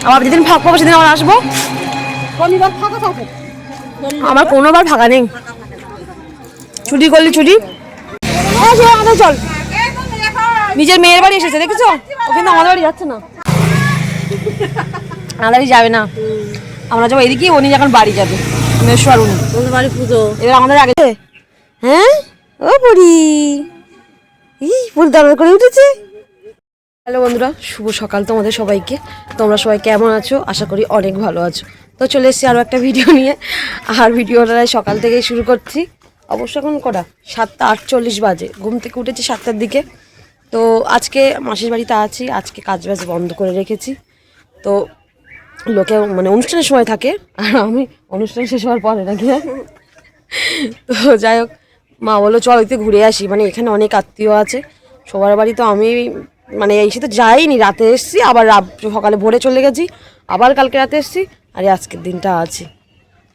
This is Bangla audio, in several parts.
আবার যেদিন ফাঁক পাবো সেদিন আবার আসবো। শনিবার ফাঁকা থাকে? আমার কোনোবার ফাঁকা নেই, ছুটি করলি ছুটি। চল, নিজের মেয়ের বাড়ি এসেছে দেখেছো, ও কিন্তু আমাদের বাড়ি যাচ্ছে না, আমাদের বাড়ি যাবে না, আমরা যাবো এদিকে, উনি এখন বাড়ি যাবে মেশ্বর, উনি তোদের বাড়ি পুজো এবার আমাদের আগে। হ্যাঁ ও পড়ি ফুল দরকার করে উঠেছে। হ্যালো বন্ধুরা, শুভ সকাল তোমাদের সবাইকে। তোমরা সবাই কেমন আছো? আশা করি অনেক ভালো আছো। তো চলে এসেছি আরও একটা ভিডিও নিয়ে, আর ভিডিওটা সকাল থেকেই শুরু করছি। অবশ্য এখন কটা 7:48 বাজে, ঘুম থেকে উঠেছি 7টার দিকে। তো আজকে মাসির বাড়িতে আছি, আজকে কাজ বাজ বন্ধ করে রেখেছি। তো লোকে মানে অনুষ্ঠানের সময় থাকে, আর আমি অনুষ্ঠান শেষ হওয়ার পরে নাকি। তো যাই হোক, মা বললো চল একটু ঘুরে আসি, মানে এখানে অনেক আত্মীয় আছে সবার বাড়ি। তো আমি মানে এসে তো যাইনি, রাতে এসেছি, আবার সকালে ভোরে চলে গেছি, আবার কালকে রাতে এসেছি, আর আজকের দিনটা আছি।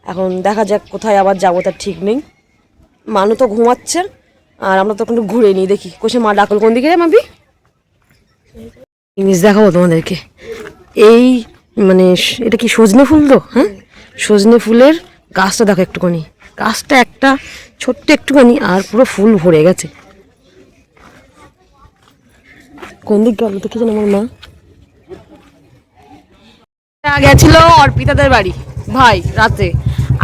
এখন দেখা যাক কোথায় আবার যাবো তার ঠিক নেই। মানু তো ঘুমাচ্ছে, আর আমরা তো একটু ঘুরে নিই, দেখি কোথায় মা ডাকল কোন দিকে রে মাবি। জিনিস দেখাবো তোমাদেরকে, এই মানে এটা কি সজনে ফুল তো? হ্যাঁ, সজনে ফুলের গাছটা দেখো একটুখানি, গাছটা একটা ছোট্ট একটুখানি, আর পুরো ফুল ভরে গেছে। কোন দিক গেল তো কি জানো আমার মা। গেছিল অর্পিতাদের বাড়ি ভাই রাতে,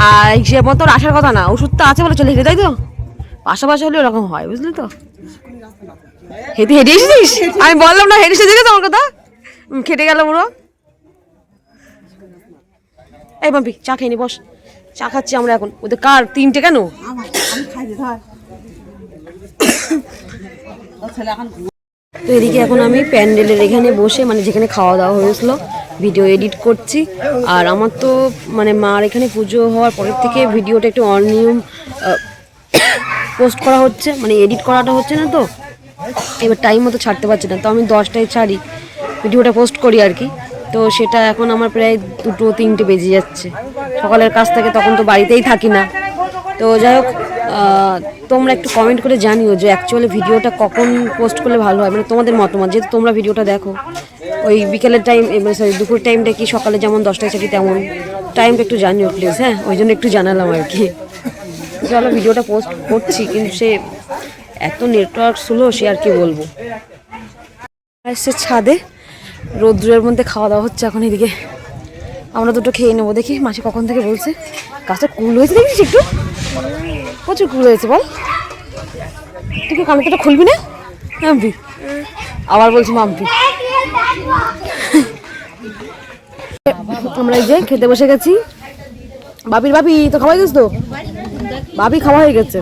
আর সে মতো আসার কথা না, ওষুধ তো আছে বলে চলে হেঁটে, তাই তো পাশাপাশি হলে ওরকম হয়, বুঝলি তো। হেঁটে হেঁটে এসেছিস, আমি বললাম না হেঁটে এসেছি তোমার কথা, খেটে গেল পুরো। এই বাম্পি চা খেয়ে নি, বস, চা খাচ্ছি আমরা এখন। ওদের কার তিনটে কেন? তো এদিকে এখন আমি প্যান্ডেলের এখানে বসে, মানে যেখানে খাওয়া দাওয়া হয়েছিল, ভিডিও এডিট করছি। আর আমার তো মানে মার এখানে পুজো হওয়ার পরের থেকে ভিডিওটা একটু অনিয়ম পোস্ট করা হচ্ছে, মানে এডিট করাটা হচ্ছে না, তো এবার টাইম মতো ছাড়তে পারছি না। তো আমি 10টায় ছাড়ি ভিডিওটা, পোস্ট করি আর কি। তো সেটা এখন আমার প্রায় 2-3টে বেজে যাচ্ছে সকালের কাছ থেকে, তখন তো বাড়িতেই থাকি না। তো যাই হোক, তোমরা একটু কমেন্ট করে জানিও যে অ্যাকচুয়ালি ভিডিওটা কখন পোস্ট করলে ভালো হয়, মানে তোমাদের মতামত, যেহেতু তোমরা ভিডিওটা দেখো। ওই বিকেলের টাইম, সরি দুপুর টাইমটা কি সকালে যেমন 10টায় ছাড়ি তেমন টাইমটা একটু জানিও প্লিজ। হ্যাঁ, ওই জন্য একটু জানালাম আর কি। চলো ভিডিওটা পোস্ট করছি, কিন্তু সে এত নেটওয়ার্ক স্লো, সে আর কি বলবো। এসে ছাদে রৌদ্রের মধ্যে খাওয়া দাওয়া হচ্ছে এখন। এদিকে আমরা দুটো খেয়ে নেবো, দেখি মাসি কখন থেকে বলছে। গাছটা কুল হয়েছে দেখিস একটু, প্রচুর কুল হয়েছে বল। তুই কি কানেরটা খুলবি না মাম্পি? আবার বলছি মাম্পি। আমরা এই যে খেতে বসে গেছি। বাবি তো খাওয়াই গেছ তো? বাবি খাওয়া হয়ে গেছে,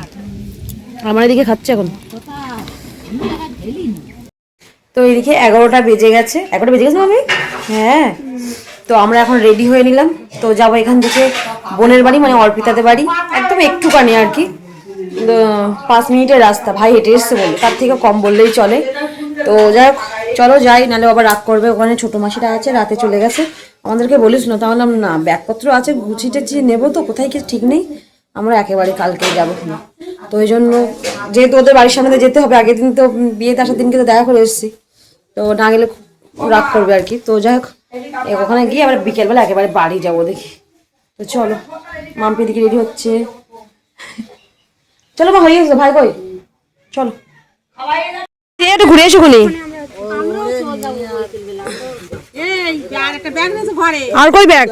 আমার এদিকে খাচ্ছে এখন। তো এদিকে 11টা বেজে গেছে, 11টা বেজে গেছে মামি। হ্যাঁ, তো আমরা এখন রেডি হয়ে নিলাম। তো যাবো এখান থেকে বোনের বাড়ি, মানে অর্পিতাদের বাড়ি, একদম একটুখানি আর কি, 5 মিনিটের রাস্তা। ভাই হেঁটে এসছে বলে, তার থেকে কম বললেই চলে। তো যাই হোক, চলো যাই, নাহলে আবার রাগ করবে। ওখানে ছোটো মাসিরা আছে, রাতে চলে গেছে, আমাদেরকে বলিস না। তাহলে না, ব্যাগপত্র আছে, গুছিয়ে টেছিয়ে নেবো, তো কোথায় কি ঠিক নেই, আমরা একেবারে কালকেই যাবো। তো ওই জন্য যেহেতু ওদের বাড়ির সামনে যেতে হবে, আগের দিন তো বিয়েতে আসার দিনকে তো দেখা করে এসেছি, তো না গেলে রাগ করবে আর কি। তো যাই হোক, ওখানে গিয়ে আবার বিকেলবেলা একেবারে বাড়ি যাবো দেখি। তো চলো, মাম্পি দিকে রেডি হচ্ছে। চলো মা, হয়ে গেছে, ভাই কই? চলো একটু ঘুরে এসো খুনি। আর কই ব্যাগ?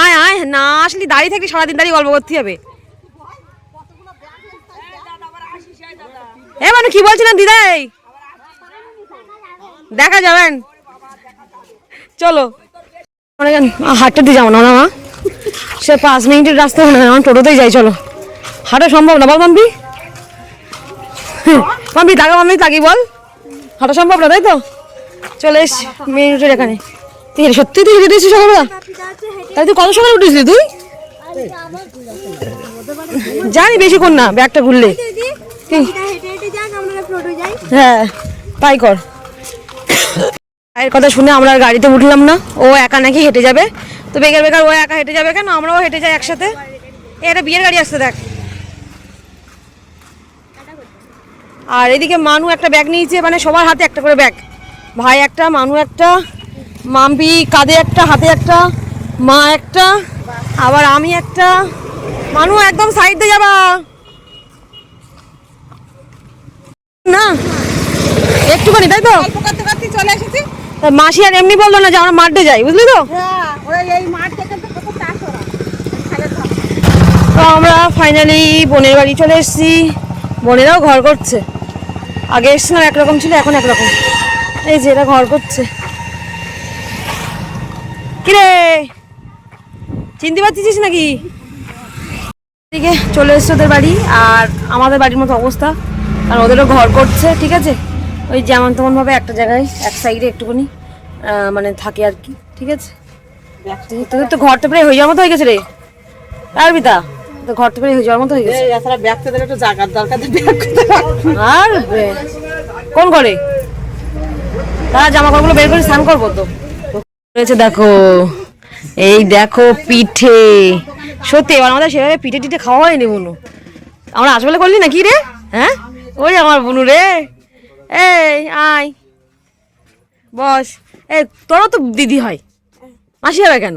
আয় আয়, না আসলে দাঁড়িয়ে থাকলে সারাদিন দাঁড়িয়ে গল্প করতে হবে। এ মানে কি বলছিলাম দিদাই, দেখা যাবেন। চলো, হাঁটতে দিয়ে যাবো না মা, সে 5 মিনিটের রাস্তা না, আমার টোটোতেই যাই। চলো, হাঁটা সম্ভব না বল মাম্পি? মাম্পি তাকে, মাম্পি তাকি বল, হাঁটা সম্ভব না, তাই তো? চলে এস মেন রুটের এখানে। তুই সত্যি তুই হেঁটে এসেছিস সকালবেলা? তাই তুই কত সকালে উঠেছিলি তুই? জানি বেশিক্ষণ না, ব্যাগটা ঘুরলে। হ্যাঁ তাই কর। ভাইয়ের কথা শুনে আমরা আর গাড়িতে উঠলাম না, ও একা নাকি হেঁটে যাবে। তো বেকার ও একা হেঁটে যাবে কেন, আমরাও হেঁটে যাই একসাথে। এটা বিয়ের গাড়ি আসছে দেখ। আর এদিকে মানু একটা ব্যাগ নিয়েছে, মানে সবার হাতে একটা করে ব্যাগ, ভাই একটা, মানু একটা, মাম্পি কাঁধে একটা, হাতে একটা, মা একটা, আবার আমি একটা। মানু একদম সাইড দিয়ে যাবা না, একটুখানি, তাই তো? চলে এসেছি। তা মাসি আর এমনি বললো না যে আমরা মাঠে যাই, বুঝলি তো? হ্যাঁ, ওই এই মাঠ থেকে তো কত চাষ ওরা। তো আমরা ফাইনালি বোনের বাড়ি চলে এসেছি। বোনেরাও ঘর করছে। আগে এসেছিলাম একরকম ছিল, এখন একরকম। এই যে এরা ঘর করছে। কিরে চিনতে পারছিস নাকি? এদিকে চলে এসছে ওদের বাড়ি, আর আমাদের বাড়ির মতো অবস্থা, কারণ ওদেরও ঘর করছে। ঠিক আছে, ওই যেমন তেমন ভাবে একটা জায়গায় এক সাইডে একটুখানি মানে থাকে আর কি। ঠিক আছে, তোদের তো ঘরটা প্রায় হয়ে যাওয়ার মতো হয়ে গেছে রে। আর বিতা তো ঘরটা প্রায় হয়ে যাওয়ার মতো হয়ে গেছে। এছাড়া ব্যাগটাদের একটু জায়গার দরকার, আর কোন ঘরে তারা জামা কাপড়গুলো বের করে স্নান করবো তো। রয়েছে দেখো, এই দেখো পিঠে। সত্যি এবার আমাদের সেভাবে পিঠে টিঠে খাওয়া হয়নি বুনু। আমরা আসলে করলি না কি রে? হ্যাঁ, ওই আমার বুনু রে। এই আয় বস। এই তোরও তো দিদি হয়, মাসি হবে কেন?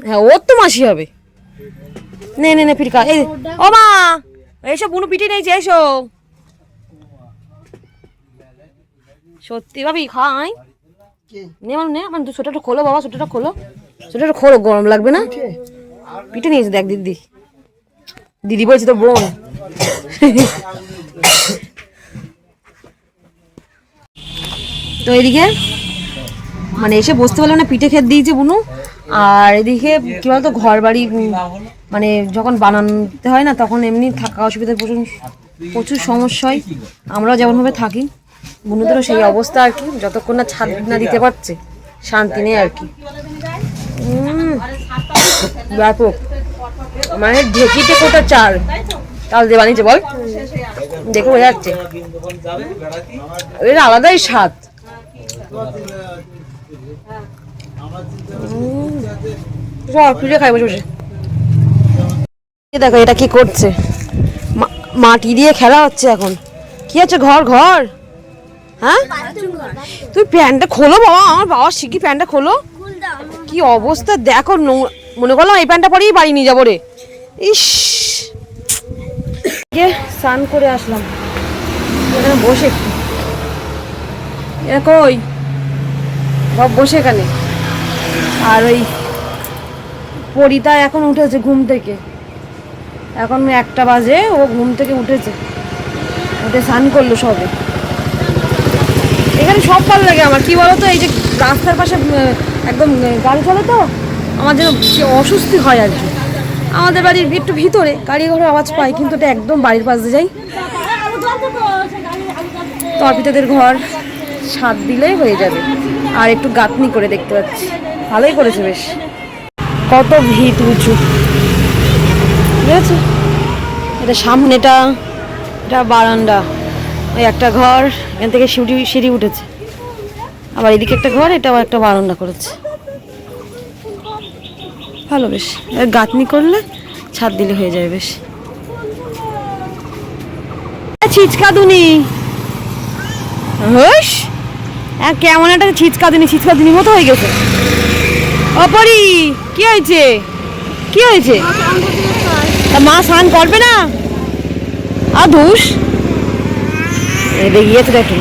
হ্যাঁ, ওর তো মাসি হবে। নে নে নে পিঠা। এই ও মা, এইসব বুনু পিঠে নিয়েছে, এসো। সত্যি ভাবি খাই নে মানে নে, মানে তুই সোটাটা খোলো বাবা, সোটাটা খোলো, সোটাটা খোলো, গরম লাগবে না? পিঠে নিয়েছে দেখ দিদি, দিদি বলছি তো বোন। তো এদিকে মানে এসে বসতে পারলো না, পিঠে খেতে দিয়েছে বুনু। আর এদিকে কি বলতো, ঘর বাড়ি মানে যখন বানাতে হয় না, তখন এমনি থাকা অসুবিধা, প্রচুর প্রচুর সমস্যা হয়। আমরাও যেমনভাবে থাকি, বুনুদেরও সেই অবস্থা আর কি। যতক্ষণ না ছাদ না দিতে পারছে শান্তি নেই আর কি। ব্যাপক মানে ঢেকিতে কোটা চাল চাল দিয়ে বানিয়েছে বল, দেখে বোঝা যাচ্ছে এর আলাদাই স্বাদ। ফিরে খাই বসে বসে। দেখো এটা কি করছে, মাটি দিয়ে খেলা হচ্ছে এখন। কি আছে ঘর ঘর? হ্যাঁ, তুই প্যান্টটা খোলো বাবা, আমার বাবা শিখি প্যান্টটা খোলো। কি অবস্থা দেখো, মনে করলাম এই প্যান্টটা পরেই বাড়ি নিয়ে যাবো রে। ইস, স্নান করে আসলাম, এখানে বসে কই সব বসে এখানে। আর ওই পরিতা এখন উঠেছে ঘুম থেকে, এখন 1টা বাজে, ও ঘুম থেকে উঠেছে, উঠে স্নান করলো সবে। এখানে সব ভালো লাগে আমার, কি বলতো, এই যে রাস্তার পাশে একদম গাড়ি চলে তো, আমার যেন অস্বস্তি হয় আর কি। আমাদের বাড়ির একটু ভিতরে গাড়ি ঘোড়ার আওয়াজ পাই, কিন্তু এটা একদম বাড়ির পাশে যাই। তো অর্পিতাদের ঘর ছাদ দিলেই হয়ে যাবে, আর একটু গাঁথনি করে দেখতে পাচ্ছি, ভালোই করেছে বেশ। কত ভিত উঁচু, ঠিক আছে। এটা সামনেটা, এটা বারান্দা, ওই একটা ঘর, এখান থেকে সিঁড়ি উঠেছে। আবার এদিকে একটা ঘর, এটাও একটা বারান্দা করেছে, ভালো বেশ। গাঁথনি করলে ছাদ দিলে হয়ে যাবে বেশ। ছিচকাদুনি, কেমন একটা ছিচকাদুনি মতো হয়ে গেছে। অপরি কি হয়েছে, কি হয়েছে? মা স্নান করবে না? আর ধুস গিয়েছে দেখো,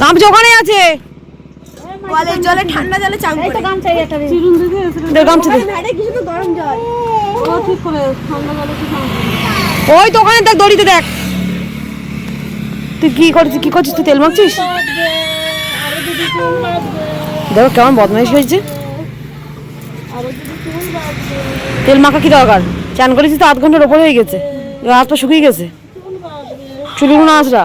গামছা ওখানে আছে, জলে ঠান্ডা জলে চান করে গরম জল ওই তো ওখানে দেখ, দড়িতে দেখ। তুই কি করছিস তুই তেল মাখছিস? দেখো কেমন বদমাইশ হয়েছে। তেল মাখা কি দরকার? চান করেছিস তো 8 ঘন্টার ওপর হয়ে গেছে, হাত পা শুকিয়ে গেছে, চুলগুলো আসরা।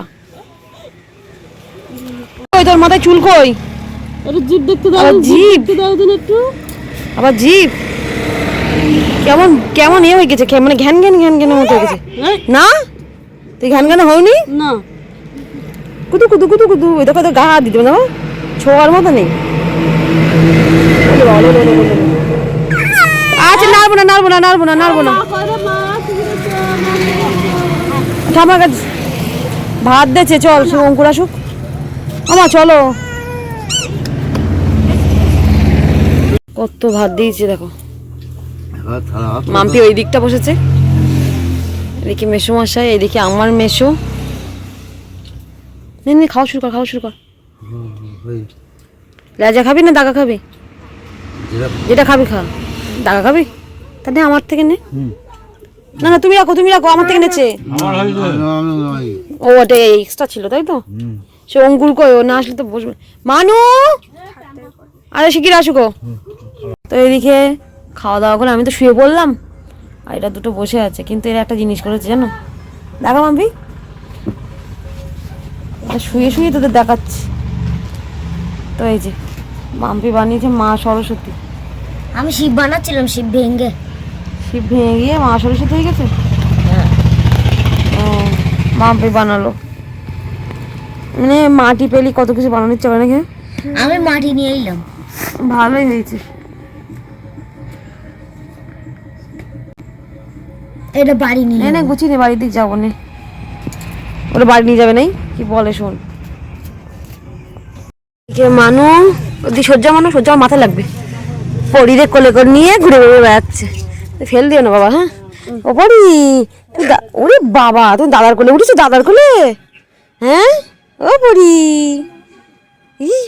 ওই তোর মাথায় চুল কই? জিভ দেখতে দাও, জিভ দাও দিন একটু। আবার জিভ কেমন কেমন হয়ে গেছে, মানে ঘ্যান মতো হয়ে গেছে না? তুই ঘ্যান হওনি না? কুদু ওই দেখো তো গা হাত দিতে না, ছোঁয়ার মতো নেই। আচ্ছা নাড়বো না। আমার কাছে ভাত দিয়েছে, চল অঙ্কুর আসুক, আমার চলো, কত ভাত দিয়েছে দেখো। মাম্পি ওই দিকটা বসেছে, এদিকে মেসো মশাই, এদিকে আমার মেসো। নে খাওয়া শুরু কর, খাওয়া শুরু কর। লেজা খাবি না দাগা খাবি? যেটা খাবি খা। দাগা খাবি? তাহলে আমার থেকে নে। না না তুমি রাখো, তুমি রাখো, আমার থেকে নেছে। ও ওটা এক্সট্রা ছিল তাই তো? সে অঙ্কুর কই, ও না আসলে তো বসবে। মানু আরে শিগগির আসুক। তো এদিকে খাওয়া দাওয়া করে আমি তো শুয়ে পড়লাম, আর এটা দুটো বসে আছে। কিন্তু এরা একটা জিনিস করেছে জানো, দেখো মাম্পি, শুয়ে শুয়ে তোদের দেখাচ্ছি। তো এই যে মাম্পি বানিয়েছে মা সরস্বতী। আমি শিব বানাচ্ছিলাম, শিব ভেঙে। শিব ভেঙে গিয়ে মা সরস্বতী হয়ে গেছে। মাম্পি বানালো, মানে মাটি পেলি কত কিছু বানানোর ইচ্ছা করে নাকি। আমি মাটি নিয়ে এলাম। ভালোই হয়েছে। এটা বাড়ি নিয়ে না গুছিয়ে নে, বাড়ির দিক যাবো না। ওরা বাড়ি নিয়ে যাবে নাই কি বলে শোন। মানু ওদি সজ্জা, মানু সজ্জা আমার মাথায় লাগবে। পরিরে কোলে করে নিয়ে ঘুরে ঘুরে বেড়াচ্ছে। ফেল দিও না বাবা। হ্যাঁ ও পরি, ওরে বাবা তুমি দাদার কোলে উঠেছো, দাদার কোলে? হ্যাঁ ও পরি,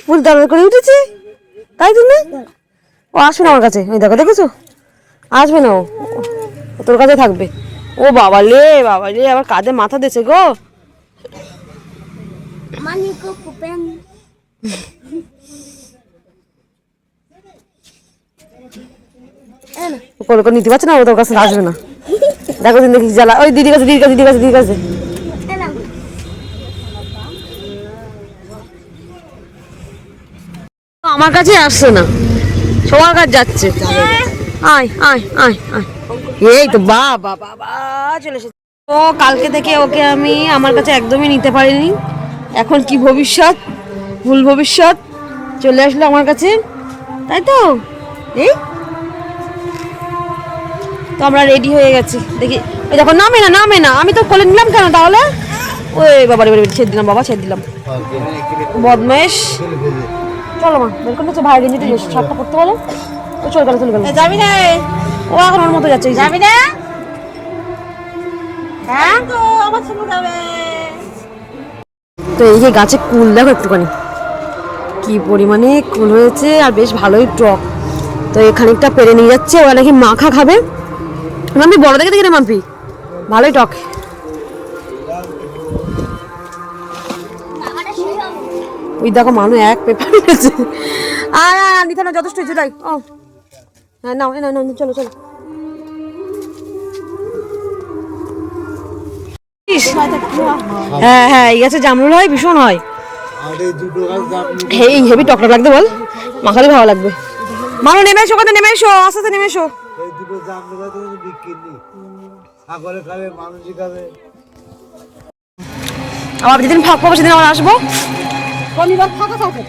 পরি দাদার কোলে উঠেছে তাই তো? না ও আসবে না আমার কাছে, ওই দেখো দেখেছো, আসবে না ও, তোর কাছে থাকবে। ও বাবা লে, বাবা লে, আবার কাঁধে মাথা দিয়েছে গো। কোলে করে নিতে পারছে না, ও তোর কাছে আসবে না। দেখো দিন দেখি জ্বালা। ওই দিদির কাছে, দিদির কাছে, দিদির কাছে, দিদির কাছে। আমার কাছে আসছে না, সবার কাছে যাচ্ছে। আয় আয় আয় আয়, এই তো বাবা বাবা চলে এসেছে। তো কালকে থেকে ওকে আমি আমার কাছে একদমই নিতে পারিনি। এখন কি ভবিষ্যৎ, ভুল ভবিষ্যৎ চলে আসলো আমার কাছে, তাই তো? এই তো আমরা রেডি হয়ে গেছি, দেখি। ওই দেখো নামে না, নামে না। আমি তো কোলে নিলাম কেন তাহলে? ওই বাবা রে, ছেড়ে দিলাম বাবা, ছেড়ে দিলাম। বদমাইশ। চলো মা, বের করে ভাই গেঞ্জিটা শার্টটা পরতে বলো। ও চলে গেল, চলে গেল। যাবি না? ও এখন ওর মতো যাচ্ছে। যাবি না? হ্যাঁ তো আমার সঙ্গে যাবে। তো এই যে গাছে কুল দেখো একটুখানি, কি পরিমাণে কুল হয়েছে, আর বেশ ভালোই টক। তো এখানিকটা পেরে নিয়ে যাচ্ছে, ওরা নাকি মাখা খাবে। মাম্পি বড় দেখে দেখি রে মাম্পি, ভালোই টক। ওই দেখো মানু এক পেপার নিয়েছে। আর নিতে না, যথেষ্ট হয়েছে তাই। ও হ্যাঁ নাও নাও নাও, চলো চলো। হ্যাঁ হ্যাঁ, এই গাছে জামরুল হয়, ভীষণ হয়। এই হেভি টক টক লাগবে বল, মাখালে ভালো লাগবে। মানু নেমে এসো, ওখানে নেমে এসো, আস্তে আস্তে নেমে এসো। আবার যেদিন ফাঁক পাবো সেদিন আবার আসবো। শনিবার ফাঁকা থাকে?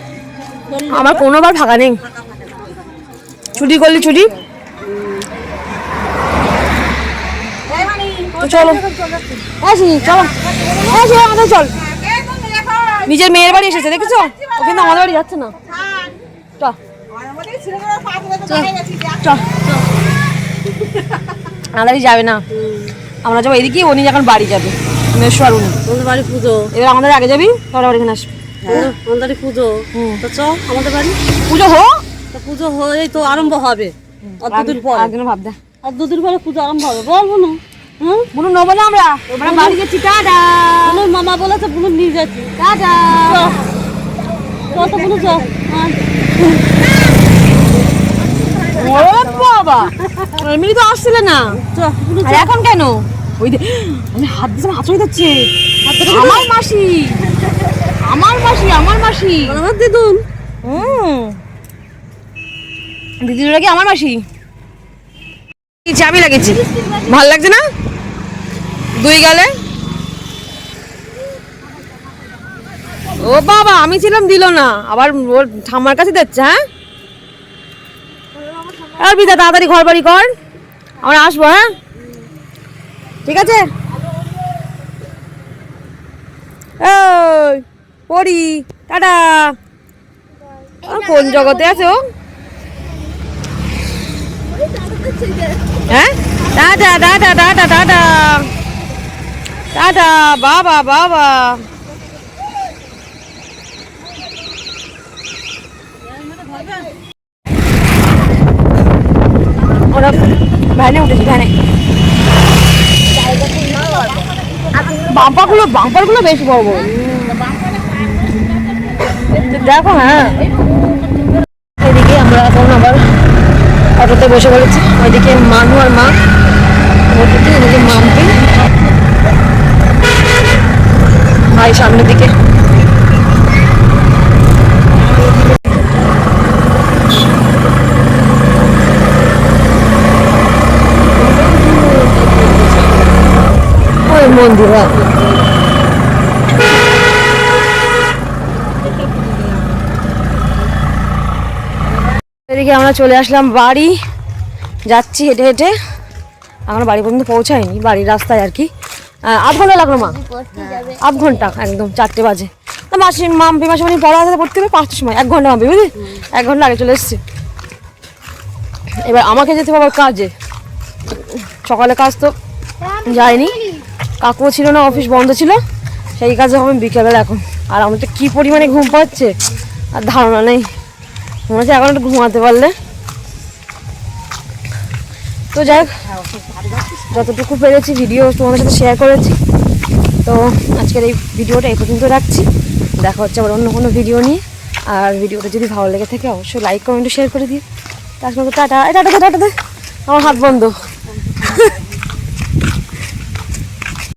আমার কোনোবার ফাঁকা নেই, ছুটি করলি ছুটি। তো চলো আসি, চলো আসি আমাদের, চল। নিজের মেয়ের বাড়ি এসেছে দেখেছো, ও কিন্তু আমাদের বাড়ি যাচ্ছে না। আমাদের যাবে না, আমরা যাবো এদিকে, উনি এখন বাড়ি যাবে। মেশো আর উনি আমাদের বাড়ি পুজো, এবার আমাদের আগে যাবি, তোর আবার এখানে আসবি। আমাদের বাড়ি পুজো। তো চ আমাদের বাড়ি পুজো হো, তো পুজো হয়েই তো আরম্ভ হবে। আর দুদিন পরে, একদিন ভাব দে, আর দুদিন পরে পুজো আরম্ভ হবে। বলবো না? বুনু নেবো না আমরা, আমরা বাড়ি যাচ্ছি। টাটা। বুনুর মামা বলেছে বুনু নিয়ে যাচ্ছি। টাটা। কত বুনু চ। ওরে বাবা, এমনি তো আসছিলে না, আর এখন কেন? ওই আমি হাত দিয়েছি, হাত চলে যাচ্ছে। আমার মাসি, আমার মাসি, আমার মাসি, আমার দিদুন। দিদিরা কি আমার মাসি? আমি লাগেছি, ভাল লাগছে না দুই গালে। ও বাবা, আমি ছিলাম দিল না, আবার ওর ঠাম্মার কাছে দিচ্ছে। হ্যাঁ আর বিদা তাড়াতাড়ি ঘর বাড়ি কর, আমরা আসবো। হ্যাঁ ঠিক আছে। ওই পড়ি। টাটা। কোন জগতে আছে ও? হ্যাঁ, tata tata tata tata tata. বাবা বাবা, ওরা ভ্যানে উঠেছে, ভ্যানে। বাম্পারগুলো বেশ বড় বড়। দেখো, হ্যাঁ, এদিকে আমরা এখন আবার অটোতে বসে পড়েছি। ওইদিকে মানু আর মা, ওদিকে এদিকে মাম্পি ভাই সামনের দিকে। ওই মন্দির, এদিকে আমরা চলে আসলাম বাড়ি, যাচ্ছি হেঁটে হেঁটে। আমরা বাড়ি পর্যন্ত পৌঁছাইনি, বাড়ির রাস্তায় আর কি। আধ ঘন্টা লাগলো মা, আধ ঘন্টা, একদম 4টে বাজে। তা মাম্পি মাসে মানে পড়া আসতে পড়তে হবে 5টার সময়, 1 ঘন্টা মাম্পি, বুঝলি, 1 ঘন্টা আগে চলে এসছি। এবার আমাকে যেতে হবে আবার কাজে। সকালে কাজ তো যায়নি, কাকুও ছিল না, অফিস বন্ধ ছিল, সেই কাজে হবে বিকেলবেলা এখন। আর আমার তো কী পরিমাণে ঘুম পাচ্ছে আর ধারণা নেই, মনে হচ্ছে এখন একটু ঘুমাতে পারলে। তো যাই হোক, যতটুকু পেরেছি ভিডিও তোমাদের সাথে শেয়ার করেছি। তো আজকের এই ভিডিওটা এই পর্যন্ত রাখছি, দেখা হচ্ছে আবার অন্য কোনো ভিডিও নিয়ে। আর ভিডিওটা যদি ভালো লেগে থাকে অবশ্যই লাইক কমেন্ট শেয়ার করে দিও। তার সঙ্গে টাটা, টাটা টাটা, আমার হাত বন্ধ।